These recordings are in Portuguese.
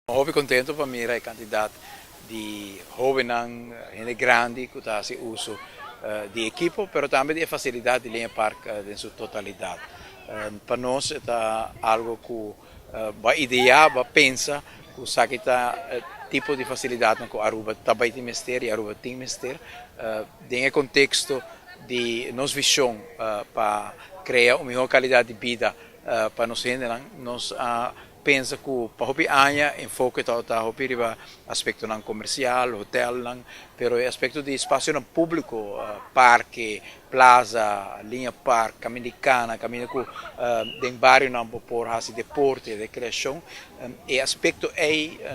Hobby contento para mim é candidato de jovem gente grande que está se uso de equipo, mas também de facilidade de linha parque em sua totalidade. Para nós é algo que vai idear, vai pensar que sabe que tipo de facilidade que Aruba também tem mestre e Aruba tem mestre, dentro contexto de nossa visão para criar uma melhor qualidade de vida para nós nós pensa que para hopi anya enfoque tá hopi riba aspecto não comercial, hotel não, pero aspecto de espaço não público, parque, plaza, linha parque, caminhicana, caminho que den bairro não por hasi deporte, recreação, e aspecto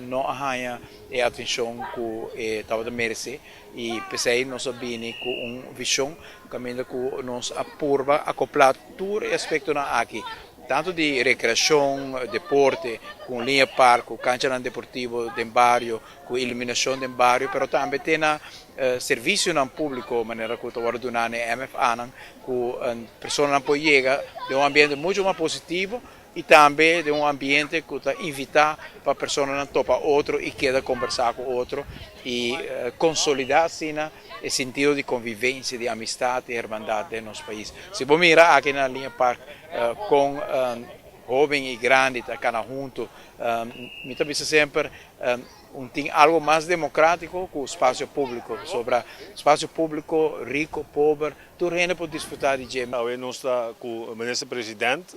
não hanya e atenção que tava merece e pensei nós abini com visão caminho que nós apurva acoplar tudo aspecto na aqui tanto de recreação, deporte, com linha parque, com cancha deportivo do bairro, com iluminação do bairro, mas também tem serviço no público, de maneira que agora do MFA, que a pessoa não pode chegar de ambiente muito mais positivo e também de ambiente que está invita para a pessoa não topa outro e queda conversar com outro e consolidar assim o sentido de convivência, de amistade e irmandade no nosso país. Se você mirar aqui na linha parque com jovem e grande, tá junto, me pensa sempre tem algo mais democrático que o espaço público, sobre espaço público rico, pobre, tudo gente pode desfrutar de gente. Nós estamos com o ministro-presidente,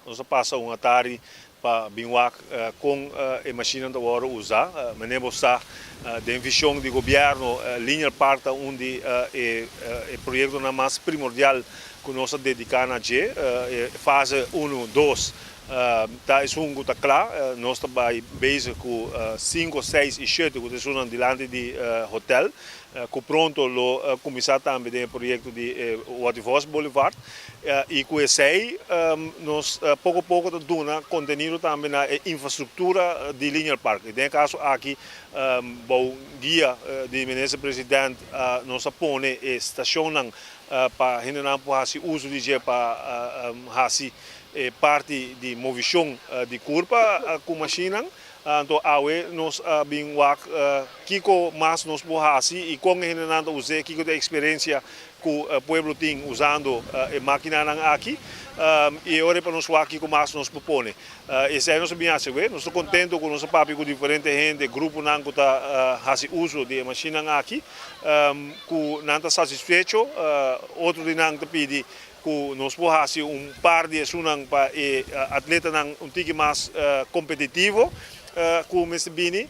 nós passamos uma tarde para binwak com a máquina da hora usar, mas está de visão de governo, linha parta onde o projeto mais primordial que nós dedicamos a fase 1, 2. Tá é um que claro, nós estamos bezig com 5, 6 e 7 que estão diante de hotel, que pronto lo começar também o projeto de Waterfalls Boulevard e com esse aí nós pouco a pouco dando conteúdo também na infraestrutura de linha parque. Nesse caso aqui o guia do ministro-presidente nós põe a estação para a gente não fazer uso de para fazer parte de movição de curva com máquina, então nós bem kiko mais nós podemos e com a gente usar kiko da experiência que o povo tem usando a máquina aqui e agora para nós kiko mais nós propõe. Esse é nosso bem nós estamos contentes com nosso papo com diferente gente, grupo não que está fazendo uso de máquina aqui, que não está satisfeito, outro de não pede que nós podemos fazer par de ações para atleta um tique mais competitivo, como esse bini,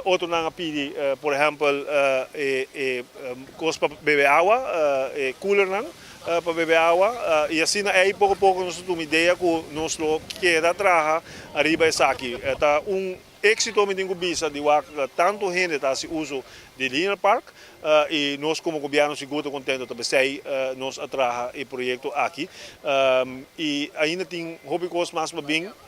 outro não pede, por exemplo, coisa para beber água, cooler não, para beber água, e assim aí pouco a pouco nós temos uma ideia que nós queremos trabalhar arriba essa aqui. Tá êxito me tenho visto de tanto gente está se uso de linha parque e nós como governo seguro contento também sei nós atraha o projeto aqui e ainda tem hobby coisas mais bem